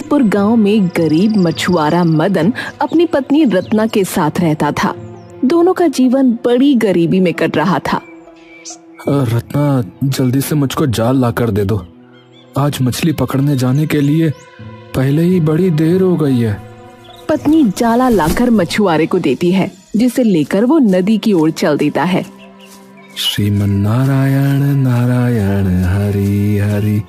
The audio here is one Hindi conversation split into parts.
जगदीशपुर गांव में गरीब मछुआरा मदन अपनी पत्नी रत्ना के साथ रहता था। दोनों का जीवन बड़ी गरीबी में कट रहा था। रत्ना, जल्दी से मुझको जाल लाकर दे दो। आज मछली पकड़ने जाने के लिए पहले ही बड़ी देर हो गई है। पत्नी जाला लाकर मछुआरे को देती है, जिसे लेकर वो नदी की ओर चल देता है। श्रीमन नारायण नारायण हरि हरि,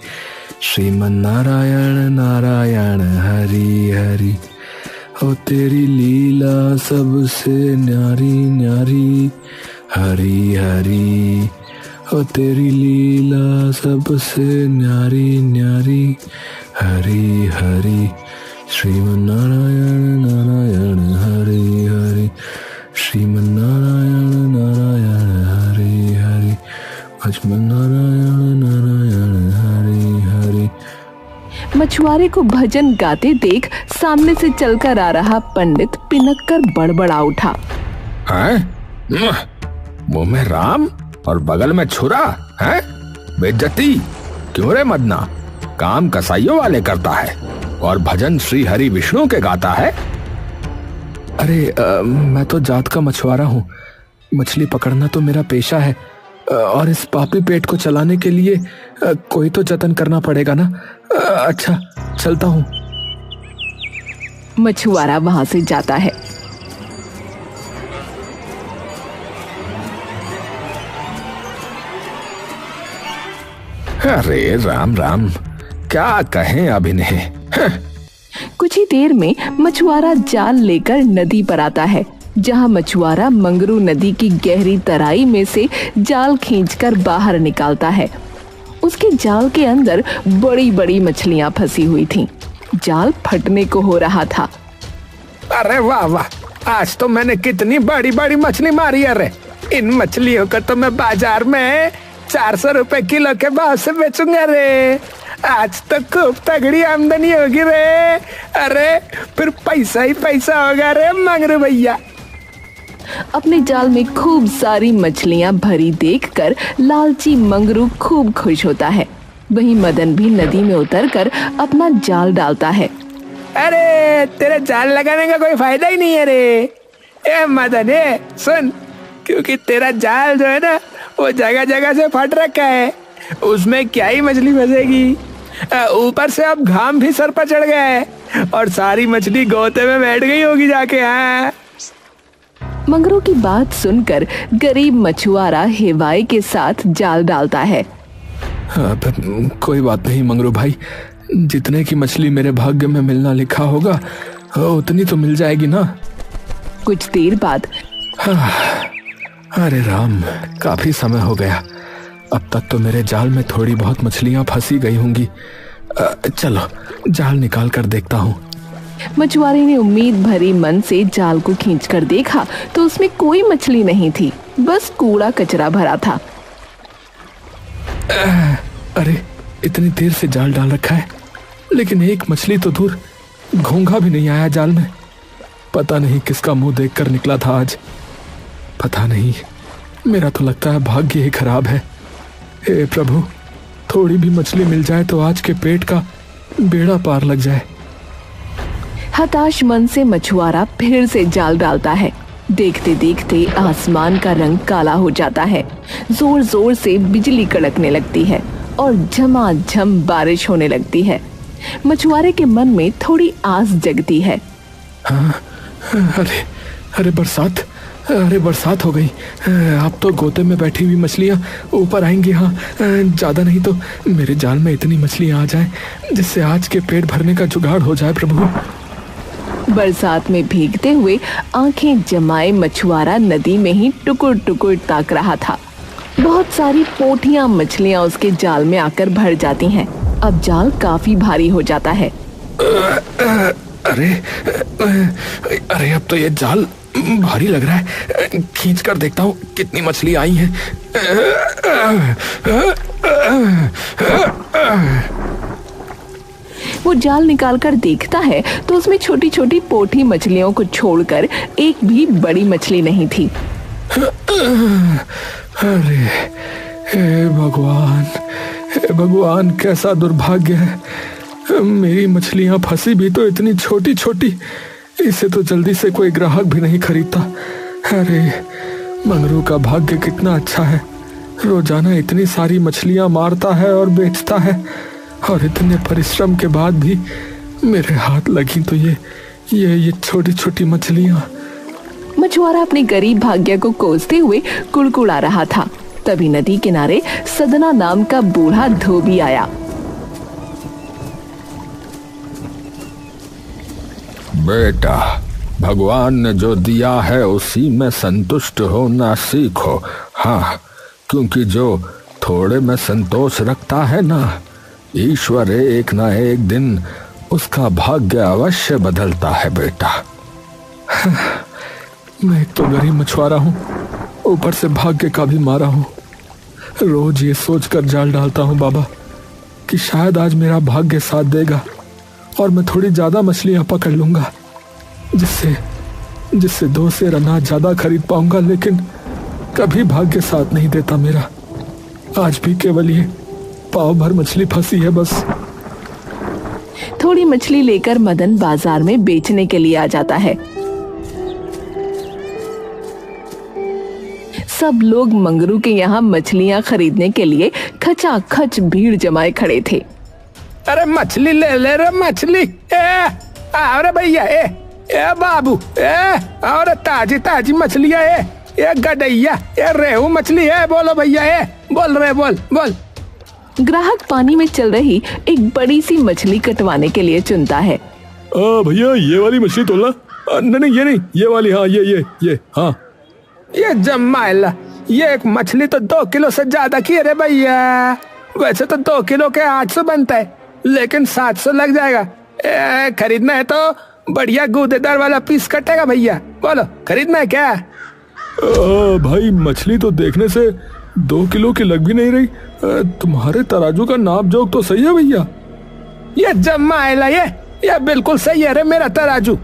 श्रीमन नारायण नारायण हरि हरि। हो तेरी लीला सबसे न्यारी न्यारी, हरि हरि। हो तेरी लीला सबसे न्यारी न्यारी, हरि हरि। श्रीमन नारायण नारायण हरि हरि, श्रीमन नारायण नारायण हरि हरि, लक्ष्मण नारायण नारायण हरि हरि। मछुआरे को भजन गाते देख सामने से चलकर आ रहा पंडित पिनक कर बड़बड़ा उठा। मुंह में राम और बगल में छुरा है? बेइज्जती क्यों रे मदना? काम कसाईयों वाले करता है और भजन श्री हरि विष्णु के गाता है। अरे मैं तो जात का मछुआरा हूँ। मछली पकड़ना तो मेरा पेशा है और इस पापी पेट को चलाने के लिए कोई तो जतन करना पड़ेगा ना। अच्छा, चलता हूँ। मछुआरा वहां से जाता है। अरे राम राम, क्या कहें अब इन्हें। कुछ ही देर में मछुआरा जाल लेकर नदी पर आता है, जहां मछुआरा मंगरू नदी की गहरी तराई में से जाल खींचकर बाहर निकालता है। उसके जाल के अंदर बड़ी बड़ी मछलियां फंसी हुई थीं। जाल फटने को हो रहा था। अरे वाह वाह, आज तो मैंने कितनी बड़ी बड़ी मछली मारी। अरे इन मछलियों को तो मैं बाजार में 400 रुपए किलो के भाव से बेचूंगा रे। आज तो खूब तगड़ी आमदनी होगी रे। अरे फिर पैसा ही पैसा होगा रे मंगरू भैया। अपने जाल में खूब सारी मछलियां भरी देखकर लालची मंगरू खूब खुश होता है। वहीं मदन भी नदी में उतरकर अपना जाल डालता है। अरे तेरे जाल लगाने का कोई फायदा ही नहीं है रे। ए मदन, सुन, क्योंकि तेरा जाल जो है ना वो जगह जगह से फट रखा है, उसमें क्या ही मछली फंसेगी। ऊपर से अब घाम भी सर पर चढ़ गया है और सारी मछली गोते में बैठ गई होगी जाके। हाँ, मंगरू की बात सुनकर गरीब मछुआरा हेवाई के साथ जाल डालता है। कोई बात नहीं मंगरू भाई, जितने की मछली मेरे भाग्य में मिलना लिखा होगा उतनी तो मिल जाएगी ना। कुछ देर बाद, अरे राम, काफी समय हो गया। अब तक तो मेरे जाल में थोड़ी बहुत मछलियां फंसी गई होंगी। चलो जाल निकाल कर देखता हूँ। मछुआरे ने उम्मीद भरी मन से जाल को खींचकर देखा तो उसमें कोई मछली नहीं थी, बस कूड़ा कचरा भरा था। अरे इतनी देर से जाल डाल रखा है, लेकिन एक मछली तो दूर, घोंघा भी नहीं आया जाल में। पता नहीं किसका मुंह देखकर निकला था आज। पता नहीं, मेरा तो लगता है भाग्य ही खराब है। हे प्रभु, थोड़ी भी मछली मिल जाए तो आज के पेट का बेड़ा पार लग जाए। हताश मन से मछुआरा फिर से जाल डालता है। देखते देखते आसमान का रंग काला हो जाता है। जोर जोर से बिजली कड़कने लगती है और झमाझम बारिश होने लगती है। मछुआरे के मन में थोड़ी आस जगती है। अरे बरसात, अरे बरसात हो गई। अब तो गोते में बैठी हुई मछलियां ऊपर आएंगी। हाँ, ज्यादा नहीं तो मेरे जाल में इतनी मछलियां आ जाएं जिससे आज के पेट भरने का जुगाड़ हो जाए प्रभु। बरसात में भीगते हुए आंखें जमाए मछुआरा नदी में ही टुकुर टुकुर ताक रहा था। बहुत सारी पोठियां मछलियां उसके जाल में आकर भर जाती हैं। अब जाल काफी भारी हो जाता है। अरे अब तो ये जाल भारी लग रहा है। खींच कर देखता हूँ कितनी मछली आई हैं। वो जाल निकालकर देखता है तो उसमें छोटी छोटी पोठी मछलियों को छोड़कर एक भी बड़ी मछली नहीं थी। अरे हे भगवान, कैसा दुर्भाग्य है। मेरी मछलियां फंसी भी तो इतनी छोटी छोटी, इसे तो जल्दी से कोई ग्राहक भी नहीं खरीदता। अरे मंगरू का भाग्य कितना अच्छा है, रोजाना इतनी सारी मछलियां मारता है और बेचता है, और इतने परिश्रम के बाद भी मेरे हाथ लगी तो ये छोटी छोटी मछलियां। मछुआरा अपने गरीब भाग्य को कोसते हुए कुड़कुड़ा रहा था। तभी नदी किनारे सदना नाम का बूढ़ा धोबी आया। बेटा, भगवान ने जो दिया है उसी में संतुष्ट होना सीखो। हाँ, क्योंकि जो थोड़े में संतोष रखता है ना, ईश्वर एक ना एक दिन उसका भाग्य अवश्य बदलता है बेटा। मैं एक तो गरीब मछुआरा हूँ, ऊपर से भाग्य का भी मारा हूँ। रोज ये सोचकर जाल डालता हूँ बाबा कि शायद आज मेरा भाग्य साथ देगा और मैं थोड़ी ज्यादा मछलियां पकड़ लूंगा, जिससे 2 सेर अनाज ज्यादा खरीद पाऊंगा। लेकिन कभी भाग्य साथ नहीं देता मेरा। आज भी केवल ये पाव भर मछली फंसी है बस। थोड़ी मछली लेकर मदन बाजार में बेचने के लिए आ जाता है। सब लोग मंगरू के यहाँ मछलियाँ खरीदने के लिए खचाखच भीड़ जमाए खड़े थे। अरे मछली ले ले रे मछली। अरे भैया, ए बाबू, और ताजी ताजी मछलियाँ, ये गडैया, ये रेहू मछली है। बोलो भैया, बोल रहे, बोल। ग्राहक पानी में चल रही एक बड़ी सी मछली कटवाने के लिए चुनता है। भैया ये वाली मछली तोलना। नहीं, ये वाली। हाँ, ये हाँ। ये जम्माइला, ये एक मछली तो 2 किलो से ज्यादा की है रे भैया। वैसे तो 2 किलो के 800 बनता है, लेकिन 700 लग जाएगा। खरीदना है तो बढ़िया गूदेदार वाला पीस कटेगा भैया। बोलो, खरीदना है क्या? भाई मछली तो देखने से 2 किलो की लग भी नहीं रही। तुम्हारे तराजू का नाप जोक तो सही है भैया। ये जम्माइला, ये बिल्कुल सही है रे मेरा तराजू।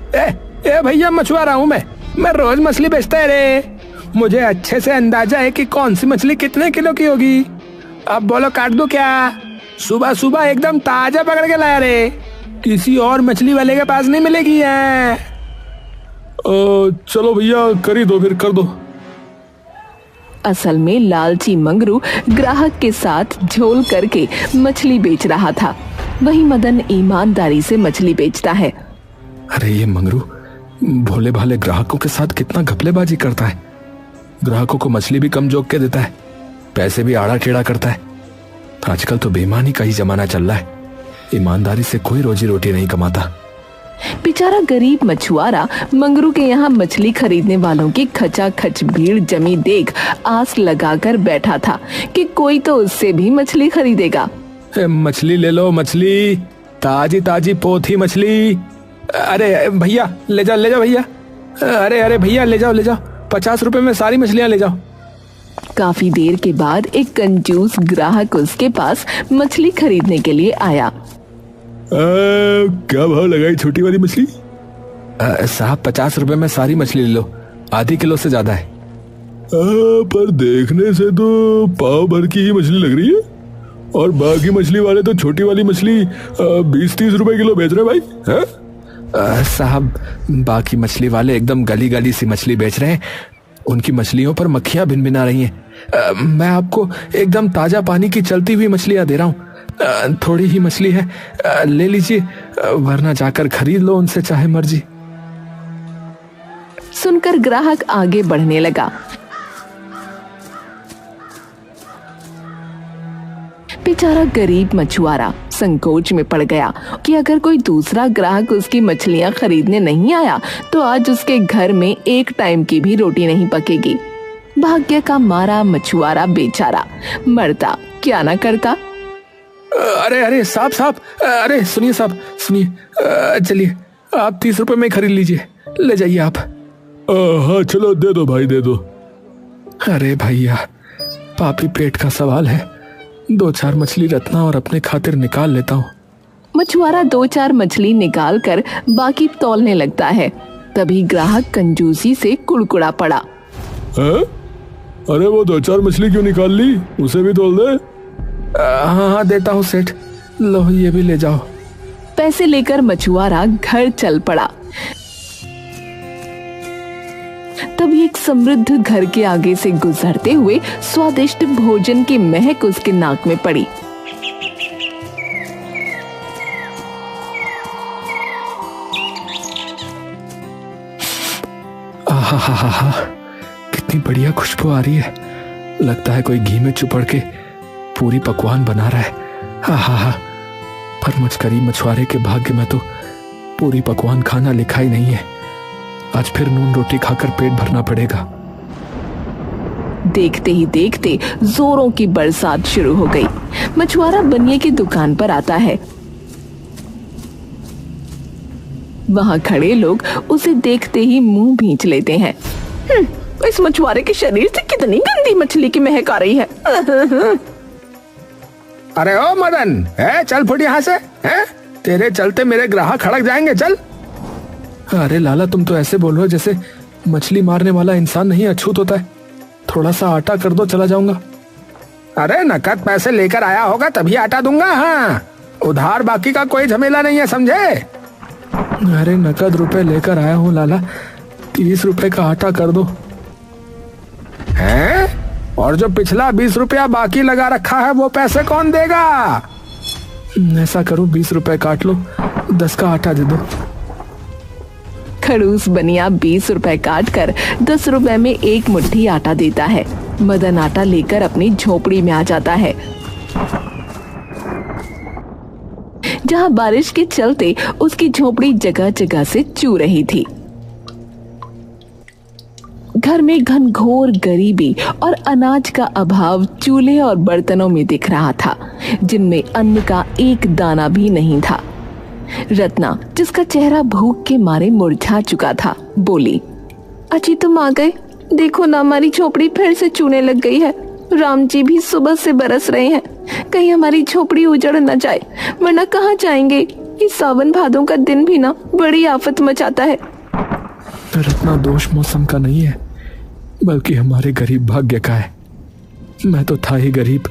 भैया मछुआरा हूँ मैं रोज मछली बेचता है रे। मुझे अच्छे से अंदाजा है कि कौन सी मछली कितने किलो की होगी। अब बोलो, काट दो क्या? सुबह सुबह एकदम ताजा पकड़ के लाया रे, किसी और मछली वाले के पास नहीं मिलेगी है। चलो भैया, कर ही दो, फिर कर दो। असल में लालची मंगरू ग्राहक के साथ झोल करके मछली बेच रहा था। वही मदन ईमानदारी से मछली बेचता है। अरे ये मंगरू भोले भाले ग्राहकों के साथ कितना घपलेबाजी करता है। ग्राहकों को मछली भी कम जोक के देता है, पैसे भी आड़ा टेढ़ा करता है। आजकल तो बेईमानी का ही जमाना चल रहा है, ईमानदारी से कोई रोजी रोटी नहीं कमाता। बेचारा गरीब मछुआरा मंगरू के यहाँ मछली खरीदने वालों की खचाखच भीड़ जमी देख आस लगाकर बैठा था कि कोई तो उससे भी मछली खरीदेगा। मछली ले लो, मछली ताजी ताजी पोथी मछली। अरे भैया ले जाओ भैया। अरे भैया ले जाओ, 50 रुपए में सारी मछलियाँ ले जाओ। काफी देर के बाद एक कंजूस ग्राहक उसके पास मछली खरीदने के लिए आया। क्या भाव लगाई छोटी वाली मछली? साहब 50 रुपए में सारी मछली ले लो, आधी किलो से ज्यादा है। पर देखने से तो पाव भर की ही मछली लग रही है, और बाकी मछली वाले तो छोटी वाली मछली 20-30 रुपए किलो बेच रहे भाई है? साहब बाकी मछली वाले एकदम गली गली सी मछली बेच रहे हैं, उनकी मछलियों पर मक्खियां भिनभिना रही हैं। मैं आपको एकदम ताजा पानी की चलती हुई मछलियां दे रहा हूँ। थोड़ी ही मछली है, ले लीजिए, वरना जाकर खरीद लो उनसे चाहे मर्जी। सुनकर ग्राहक आगे बढ़ने लगा। बेचारा गरीब मछुआरा संकोच में पड़ गया कि अगर कोई दूसरा ग्राहक उसकी मछलियां खरीदने नहीं आया तो आज उसके घर में एक टाइम की भी रोटी नहीं पकेगी। भाग्य का मारा मछुआरा बेचारा मरता क्या ना करता। अरे साहब, अरे सुनिए साहब, सुनिए, चलिए आप 30 रुपए में खरीद लीजिए, ले जाइए आप। हाँ चलो दे दो भाई, दे दो। अरे भैया पापी पेट का सवाल है, 2-4 मछली रत्ना और अपने खातिर निकाल लेता हूँ। मछुआरा 2-4 मछली निकाल कर बाकी तौलने लगता है। तभी ग्राहक कंजूसी से कुड़कुड़ा पड़ा। अरे वो 2-4 मछली क्यों निकाल ली, उसे भी तौल दे। हाँ देता हूँ सेठ, लो ये भी ले जाओ। पैसे लेकर मछुआरा घर चल पड़ा। तभी एक समृद्ध घर के आगे से गुजरते हुए स्वादिष्ट भोजन की महक उसके नाक में पड़ी। आहा, कितनी बढ़िया खुशबू आ रही है। लगता है कोई घी में चुपड़ के पूरी पकवान बना रहा है। आहा, पर मुझ गरीब मछुआरे के भाग्य में तो पूरी पकवान खाना लिखा ही नहीं है। आज फिर नून रोटी खाकर पेट भरना पड़ेगा। देखते ही देखते जोरों की बरसात शुरू हो गई। मछुआरा बनिए की दुकान पर आता है। वहां खड़े लोग उसे देखते ही मुंह भींच लेते हैं। इस मछुआरे के शरीर से कितनी गंदी मछली की महक आ रही है। अरे ओ मदन, चल फुट यहाँ से। तेरे चलते मेरे ग्राहक खड़क जाएंगे, चल। अरे लाला, तुम तो ऐसे बोल रहे हो जैसे मछली मारने वाला इंसान नहीं अछूत होता है। थोड़ा सा आटा कर दो, चला जाऊंगा। अरे नकद पैसे लेकर आया होगा तभी आटा दूंगा। हाँ, उधार बाकी का कोई झमेला नहीं है, समझे? अरे नकद रुपए लेकर आया हूँ लाला, 30 रुपए का आटा कर दो। हैं? और जो पिछला 20 रुपया बाकी लगा रखा है वो पैसे कौन देगा? ऐसा करो, 20 रुपए काट लो, 10 का आटा दे दो। खड़ूस बनिया 20 रुपए काट कर 10 रुपए में एक मुट्ठी आटा देता है। मदन आटा लेकर अपनी झोपड़ी में आ जाता है, जहां बारिश के चलते उसकी झोपड़ी जगह जगह से चू रही थी। घर में घनघोर गरीबी और अनाज का अभाव चूल्हे और बर्तनों में दिख रहा था, जिनमें अन्न का एक दाना भी नहीं था। रत्ना, जिसका चेहरा भूख के मारे मुरझा चुका था, बोली, अजी तुम आ गए। देखो ना, हमारी झोपड़ी फिर से चूने लग गई है। राम जी भी सुबह से बरस रहे हैं। कहीं हमारी झोपड़ी उजड़ न जाए, वरना कहाँ जाएंगे। इस सावन भादों का दिन भी ना बड़ी आफत मचाता है। रत्ना, दोष मौसम का नहीं है, बल्कि हमारे गरीब भाग्य का है। मैं तो था ही गरीब।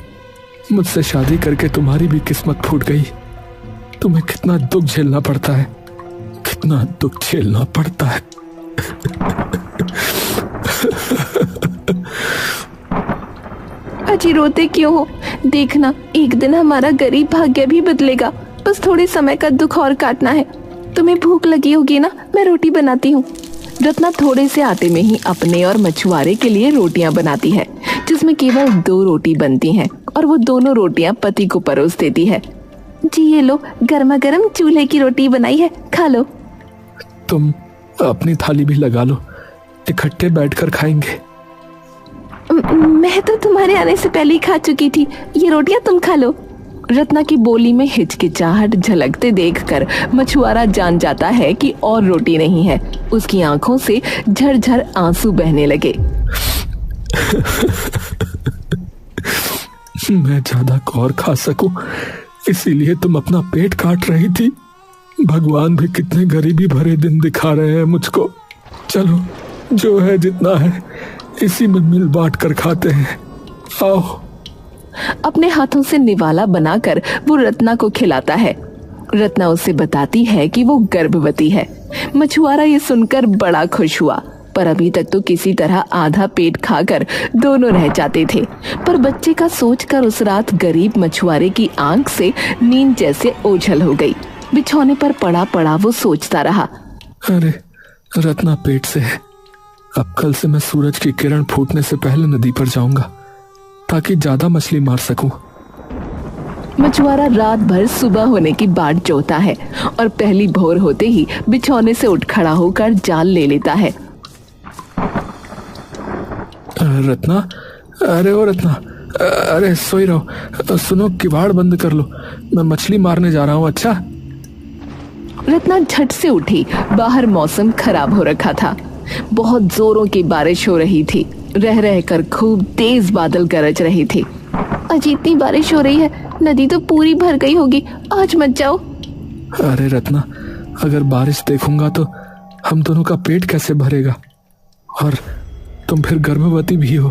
मुझसे शादी करके तुम्हारी भी किस्मत फूट गई। तुम्हें कितना दुख झेलना पड़ता है, कितना दुख झेलना पड़ता है। अजी रोते क्यों हो? देखना, एक दिन हमारा गरीब भाग्य भी बदलेगा। बस थोड़े समय का दुख और काटना है। तुम्हें भूख लगी होगी ना, मैं रोटी बनाती हूँ। रत्ना थोड़े से आटे में ही अपने और मछुआरे के लिए रोटियां बनाती है, जिसमें केवल 2 रोटी बनती हैं, और वो दोनों रोटियां पति को परोस देती है। जी ये लो, गर्मा गर्म चूल्हे की रोटी बनाई है, खा लो। तुम अपनी थाली भी लगा लो, इकट्ठे बैठकर खाएंगे। मैं तो तुम्हारे आने से पहले ही खा चुकी थी। ये रोटियां तुम खा लो। रत्ना की बोली में हिचकिचाहट झलकते देखकर मछुआरा जान जाता है कि और रोटी नहीं है। उसकी आंखों से झरझर आंसू बहने लगे। मैं ज्यादा और खा सकूं, इसीलिए तुम अपना पेट काट रही थी। भगवान भी कितने गरीबी भरे दिन दिखा रहे हैं मुझको। चलो, जो है जितना है इसी में मिल बांट कर खाते हैं। आओ। अपने हाथों से निवाला बनाकर वो रत्ना को खिलाता है। रत्ना उसे बताती है कि वो गर्भवती है। मछुआरा ये सुनकर बड़ा खुश हुआ, पर अभी तक तो किसी तरह आधा पेट खाकर दोनों रह जाते थे। पर बच्चे का सोचकर उस रात गरीब मछुआरे की आंख से नींद जैसे ओझल हो गई। बिछौने पर पड़ा पड़ा वो सोचता रहा, अरे रत्ना पेट से है। अब कल से मैं सूरज की किरण फूटने से पहले नदी पर जाऊंगा, ताकि ज्यादा मछली मार सकूं। मछुआरा रात भर सुबह होने की बाट जोता है और पहली भोर होते ही बिछौने से उठ खड़ा होकर जाल ले लेता है। रत्ना, अरे ओ रत्ना, अरे सोई रहो। सुनो, किवाड़ बंद कर लो, मैं मछली मारने जा रहा हूँ। अच्छा। रत्ना झट से उठी। बाहर मौसम खराब हो रखा था। बहुत जोरों की बारिश हो रही थी। रह रह कर खूब तेज बादल गरज रहे थे। अजी इतनी बारिश हो रही है, नदी तो पूरी भर गई होगी। आज मत जाओ। अरे रत्ना, अगर बारिश देखूंगा तो हम दोनों का पेट कैसे भरेगा? और तुम फिर गर्भवती भी हो।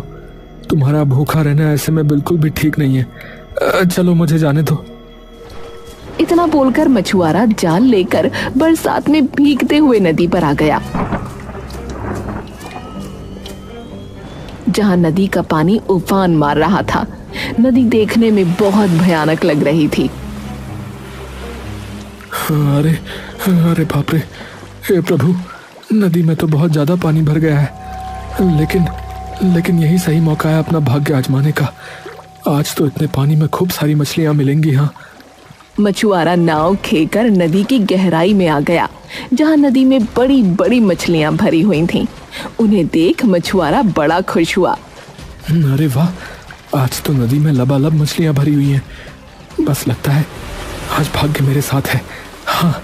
तुम्हारा भूखा रहना ऐसे में बिल्कुल भी ठीक नहीं है। चलो, मुझे जाने दो। इतना बोलकर मछुआरा जाल लेकर बरसात में भीगते हुए नदी पर आ गया, जहां नदी का पानी उफान मार रहा था। नदी देखने में बहुत भयानक लग रही थी। अरे अरे बाप रे, हे प्रभु, नदी में तो बहुत ज्यादा पानी भर गया है। लेकिन यही सही मौका है अपना भाग्य आजमाने का। आज तो इतने पानी में खूब सारी मछलियां मिलेंगी। हाँ, मछुआरा नाव खेकर नदी की गहराई में आ गया, जहां नदी में बड़ी बड़ी मछलियां भरी हुई थीं। उन्हें देख मछुआरा बड़ा खुश हुआ। अरे वाह, आज तो नदी में लबालब मछलियां भरी हुई हैं। बस लगता है आज भाग्य मेरे साथ है। हाँ।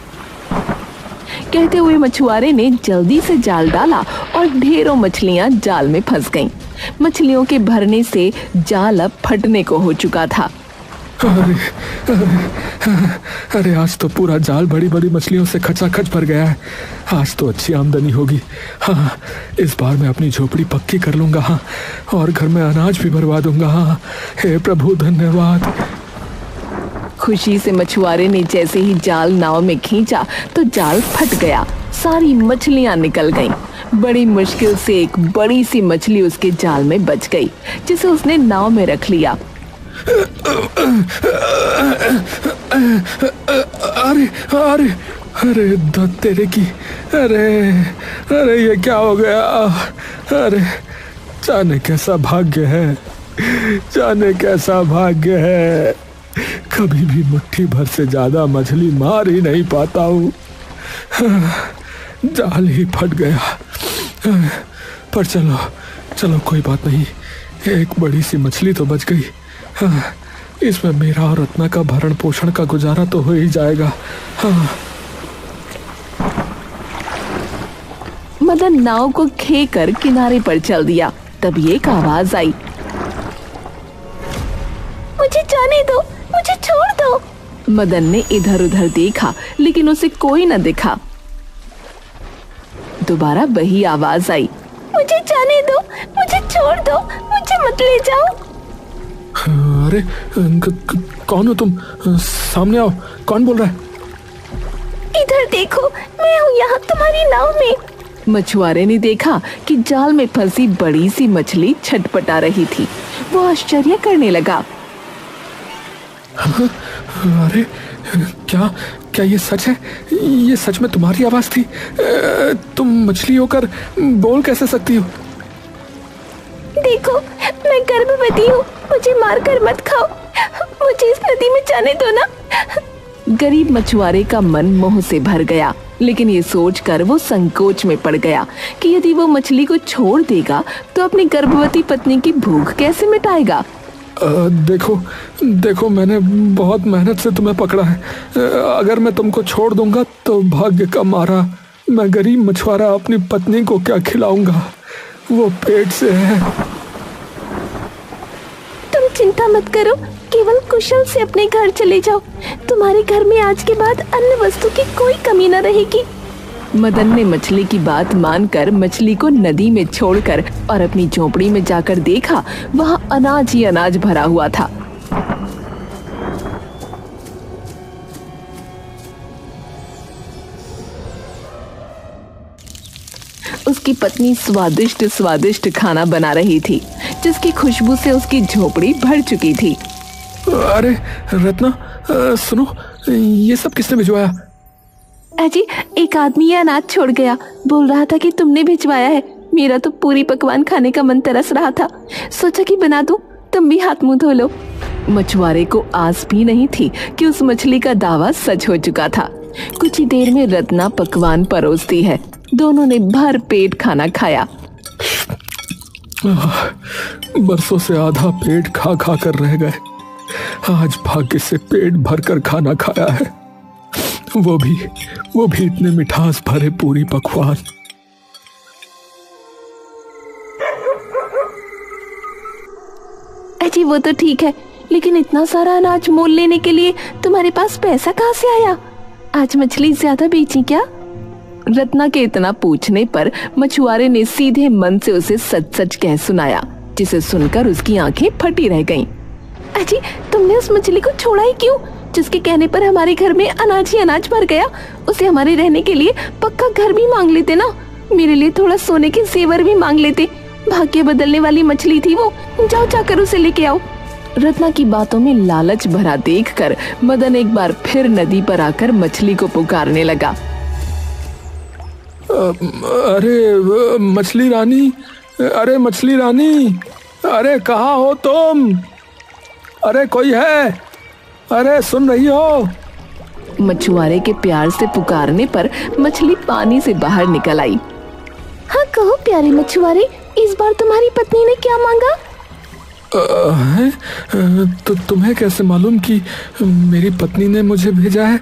कहते हुए मछुआरे ने जल्दी से जाल डाला और ढेरों मछलियां जाल में फंस गईं। मछलियों के भरने से जाल अब फटने को हो चुका था। अरे आज तो पूरा जाल बड़ी बड़ी मछलियों से खचाखच भर गया है। आज तो अच्छी आमदनी होगी। हाँ, इस बार मैं अपनी झोपड़ी पक्की कर लूंगा। हाँ, और घर में अनाज भी भरवा दूंगा। हाँ, हे प्रभु धन्यवाद। खुशी से मछुआरे ने जैसे ही जाल नाव में खींचा तो जाल फट गया। सारी मछलियां निकल गईं। बड़ी मुश्किल से एक बड़ी सी मछली उसके जाल में बच गई, जिसे उसने नाव में रख लिया। अरे अरे अरे दत्त तेरे की, अरे अरे ये क्या हो गया? अरे जाने कैसा भाग्य है, जाने कैसा भाग्य है। कभी भी मुट्ठी भर से ज्यादा मछली मार ही नहीं पाता हूँ। जाल ही फट गया। पर चलो चलो कोई बात नहीं, एक बड़ी सी मछली तो बच गई। हाँ, इसमें मेरा और रत्ना का भरण पोषण का गुजारा तो हो ही जाएगा। हाँ। मदन नाव को खेकर किनारे पर चल दिया। तभी एक आवाज आई, मुझे जाने दो, मुझे छोड़ दो। मदन ने इधर उधर देखा, लेकिन उसे कोई न दिखा। दोबारा वही आवाज आई, मुझे जाने दो, मुझे छोड़ दो, मुझे मत ले जाओ। अरे कौन हो तुम? सामने आओ, कौन बोल रहा है? इधर देखो, मैं हूँ यहाँ तुम्हारी नाव में। मछुआरे ने देखा कि जाल में फंसी बड़ी सी मछली छटपटा रही थी। वो आश्चर्य करने लगा। अरे क्या ये सच है? ये सच में तुम्हारी आवाज थी? तुम मछली होकर बोल कैसे सकती हो? देखो, मैं गर्भवती हूँ, मुझे मारकर मत खाओ, मुझे इस नदी में जाने दो ना। गरीब मछुआरे का मन मोह से भर गया, लेकिन ये सोचकर वो संकोच में पड़ गया कि यदि वो मछली को छोड़ देगा तो अपनी गर्भवती पत्नी की भूख कैसे मिटाएगा। देखो मैंने बहुत मेहनत से तुम्हें पकड़ा है। अगर मैं तुमको छोड़ दूंगा तो भाग्य का मारा मैं गरीब मछुआरा अपनी पत्नी को क्या खिलाऊंगा? वो पेट से है। तुम चिंता मत करो, केवल कुशल से अपने घर चले जाओ। तुम्हारे घर में आज के बाद अन्न वस्तु की कोई कमी न रहेगी। मदन ने मछली की बात मानकर मछली को नदी में छोड़कर और अपनी झोपड़ी में जाकर देखा, वहां अनाज ही अनाज भरा हुआ था। उसकी पत्नी स्वादिष्ट स्वादिष्ट खाना बना रही थी, जिसकी खुशबू से उसकी झोपड़ी भर चुकी थी। अरे रत्ना, सुनो, ये सब किसने भिजवाया? अजी, एक आदमी ये अनाज छोड़ गया, बोल रहा था कि तुमने भिजवाया है। मेरा तो पूरी पकवान खाने का मन तरस रहा था, सोचा कि बना दूं, तुम भी हाथ मुंह धो लो। मछुआरे को आस भी नहीं थी कि उस मछली का दावा सच हो चुका था। कुछ ही देर में रत्ना पकवान परोसती है। दोनों ने भर पेट खाना खाया। बरसों से आधा पेट खा खा कर रह गए, आज भाग्य से पेट भरकर खाना खाया है, वो भी इतने मिठास भरे पूरी पकवान। अजी, वो तो ठीक है, लेकिन इतना सारा अनाज मोल लेने के लिए तुम्हारे पास पैसा कहाँ से आया? आज मछली ज्यादा बेची क्या? रत्ना के इतना पूछने पर मछुआरे ने सीधे मन से उसे सच सच कह सुनाया, जिसे सुनकर उसकी आंखें फटी रह गईं। अजी, तुमने उस मछली को छोड़ा ही क्यों? जिसके कहने पर हमारे घर में अनाज ही अनाज भर गया, उसे हमारे रहने के लिए पक्का घर भी मांग लेते ना। मेरे लिए थोड़ा सोने के जेवर भी मांग लेते। भाग्य बदलने वाली मछली थी वो। जाओ जाकर उसे लेके आओ। रत्ना की बातों में लालच भरा देखकर मदन एक बार फिर नदी पर आकर मछली को पुकारने लगा। अरे मछली रानी, अरे मछली रानी, अरे कहाँ हो तुम? अरे कोई है? अरे सुन रही हो? मछुआरे के प्यार से पुकारने पर मछली पानी से बाहर निकल आई। हाँ कहो प्यारे मछुआरे, इस बार तुम्हारी पत्नी ने क्या मांगा? तो तुम्हें कैसे मालूम कि मेरी पत्नी ने मुझे भेजा है?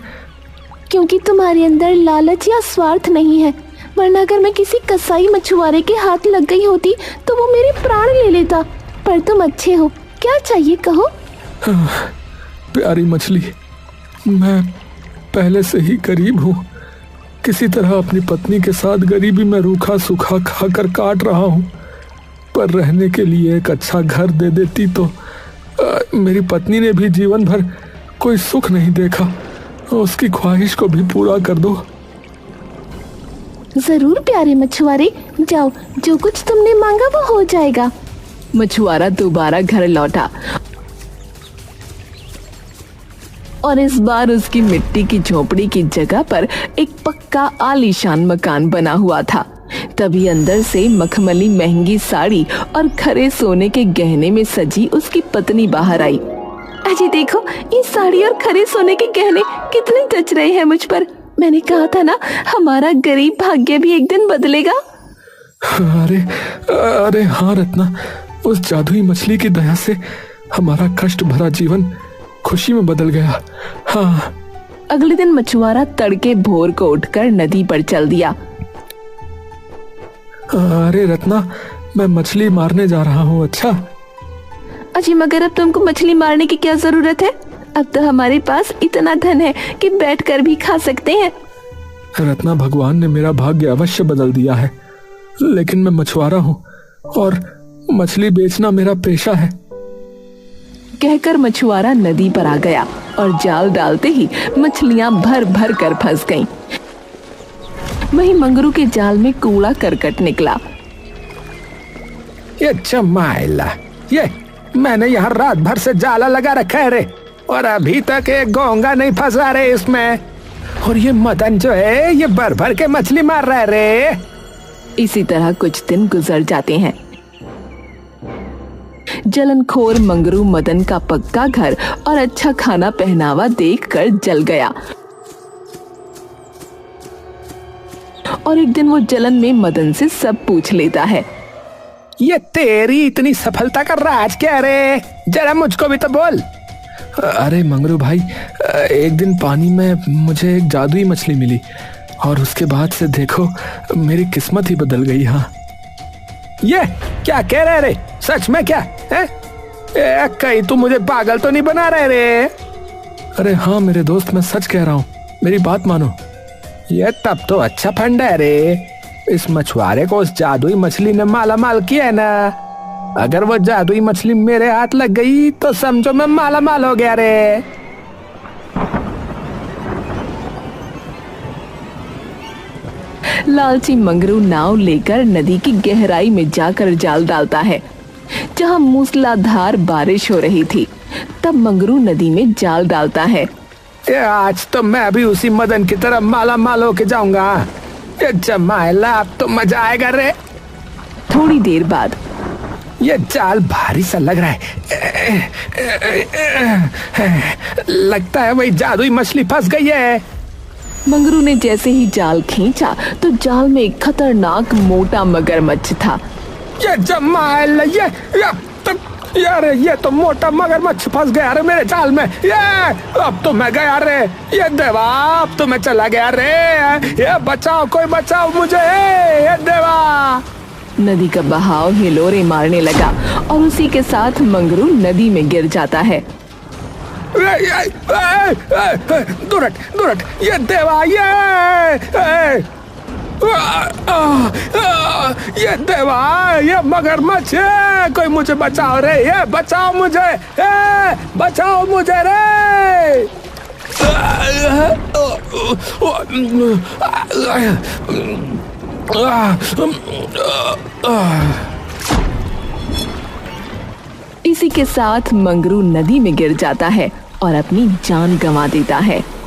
क्योंकि तुम्हारे अंदर लालच या स्वार्थ नहीं है, वरना अगर मैं किसी कसाई मछुआरे के हाथ लग गई होती तो वो मेरे प्राण ले लेता। पर तुम अच्छे हो, क्या चाहिए कहो? प्यारी मछली, मैं पहले से ही गरीब हूँ। किसी तरह अपनी पत्नी के साथ गरीबी में रूखा सूखा खाकर काट रहा हूँ। पर रहने के लिए एक अच्छा घर दे देती तो मेरी पत्नी ने भी जीवन भर कोई सुख नहीं देखा, उसकी ख्वाहिश को भी पूरा कर दो। जरूर प्यारे मछुआरे, जाओ, जो कुछ तुमने मांगा वो हो जाएगा। मछुआरा दोबारा घर लौटा और इस बार उसकी मिट्टी की झोपड़ी की जगह पर एक पक्का आलीशान मकान बना हुआ था। तभी अंदर से मखमली महंगी साड़ी और खरे सोने के गहने में सजी उसकी पत्नी बाहर आई। अजी देखो, ये साड़ी और खरे सोने के गहने कितने जच रहे हैं मुझ पर। मैंने कहा था ना, हमारा गरीब भाग्य भी एक दिन बदलेगा। अरे अरे हाँ रत्ना, उस जादुई मछली की दया से हमारा कष्ट भरा जीवन खुशी में बदल गया। हाँ। अगले दिन मछुआरा तड़के भोर को उठकर नदी पर चल दिया। अरे रत्ना, मैं मछली मारने जा रहा हूँ। अच्छा अजी, मगर अब तुमको मछली मारने की क्या जरूरत है? अब तो हमारे पास इतना धन है कि बैठकर भी खा सकते हैं। रत्ना, भगवान ने मेरा भाग्य अवश्य बदल दिया है, लेकिन मैं मछुआरा हूँ और मछली बेचना मेरा पेशा है। कहकर मछुआरा नदी पर आ गया और जाल डालते ही मछलियां भर भर कर फंस गईं। वहीं मंगरू के जाल में कूड़ा करकट निकला। ये चमाइला, ये मैंने यहाँ रात भर से जाला लगा रखा है रे, और अभी तक एक घोंगा नहीं फंसा रे इसमें। और ये मदन जो है, ये भर भर के मछली मार रहा है रे। इसी तरह कुछ दिन गुजर जाते हैं। जलनखोर मंगरू मदन का पक्का घर और अच्छा खाना पहनावा देखकर जल गया और एक दिन वो जलन में मदन से सब पूछ लेता है। ये तेरी इतनी सफलता का राज क्या है रे? जरा मुझको भी तो बोल। अरे मंगरू भाई, एक दिन पानी में मुझे एक जादुई मछली मिली और उसके बाद से देखो मेरी किस्मत ही बदल गई। हाँ। ये क्या कह रहे रे? सच में क्या है? कहीं तू मुझे पागल तो नहीं बना रहे रे? अरे हाँ मेरे दोस्त, मैं सच कह रहा हूँ, मेरी बात मानो। ये तब तो अच्छा फंड है रे। इस मछुआरे को उस जादुई मछली ने माला माल किया है ना। अगर वो जादुई मछली मेरे हाथ लग गई तो समझो मैं माला माल हो गया रे। लालची मंगरू नाव लेकर नदी की गहराई में जाकर जाल डालता है। जहां मूसलाधार बारिश हो रही थी, तब मंगरू नदी में जाल डालता है। आज तो मैं भी उसी मदन की तरह माला माल होके जाऊंगा। ये जमाइला, अब तो मजा आएगा रे। थोड़ी देर बाद, ये जाल भारी सा लग रहा है। लगता है वही जादुई मछली फंस गई है। मंगरू ने जैसे ही जाल खींचा तो जाल में एक खतरनाक मोटा मगरमच्छ था। ये जमाइला, यार ये तो मोटा मगरमच्छ फंस गया रे मेरे जाल में। ये अब तो मैं गया रे। ये देवा, अब तो मैं चला गया रे। ये बचाओ, कोई बचाओ मुझे। ये देवा। नदी का बहाव हिलोरे मारने लगा और उसी के साथ मंगरू नदी में गिर जाता है। दूर हट, ये देवा, ये देवा, ये मगरमच्छ है। कोई मुझे बचाओ रे, ये बचाओ मुझे, बचाओ मुझे रे। इसी के साथ मंगरू नदी में गिर जाता है और अपनी जान गंवा देता है।